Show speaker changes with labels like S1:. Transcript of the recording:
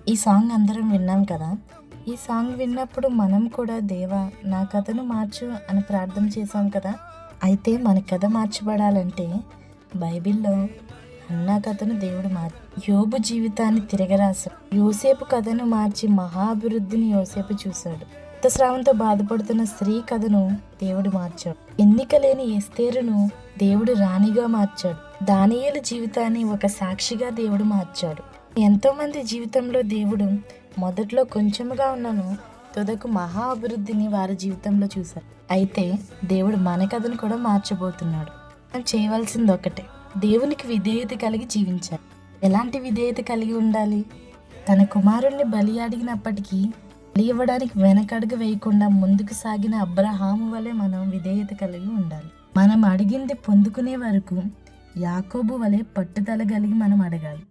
S1: ఈ సాంగ్ అందరం విన్నాం కదా! ఈ సాంగ్ విన్నప్పుడు మనం కూడా దేవా నా కథను మార్చు అని ప్రార్థన చేశాం కదా! అయితే మన కథ మార్చబడాలంటే బైబిల్‌లో హన్నా కథను దేవుడు యోబు జీవితాన్ని తిరగరాశాడు. యోసేపు కథను మార్చి మహా అభివృద్ధిని యోసేపు చూశాడు. రక్తస్రావంతో బాధపడుతున్న స్త్రీ కథను దేవుడు మార్చాడు. ఎన్నిక లేని ఎస్తేరును దేవుడు రాణిగా మార్చాడు. దానియేలు జీవితాన్ని ఒక సాక్షిగా దేవుడు మార్చాడు. ఎంతోమంది జీవితంలో దేవుడు మొదట్లో కొంచెముగా ఉన్నను తుదకు మహా అభివృద్ధిని వారి జీవితంలో చూశారు. అయితే దేవుడు మన కథను కూడా మార్చబోతున్నాడు. మనం చేయవలసింది ఒకటే, దేవునికి విధేయత కలిగి జీవించాలి. ఎలాంటి విధేయత కలిగి ఉండాలి? తన కుమారుణ్ణి బలి అడిగినప్పటికీ బలి ఇవ్వడానికి వెనకడుగు వేయకుండా ముందుకు సాగిన అబ్రహాము వలె మనం విధేయత కలిగి ఉండాలి. మనం అడిగింది పొందుకునే వరకు యాకోబు వలె పట్టుదల కలిగి మనం అడగాలి.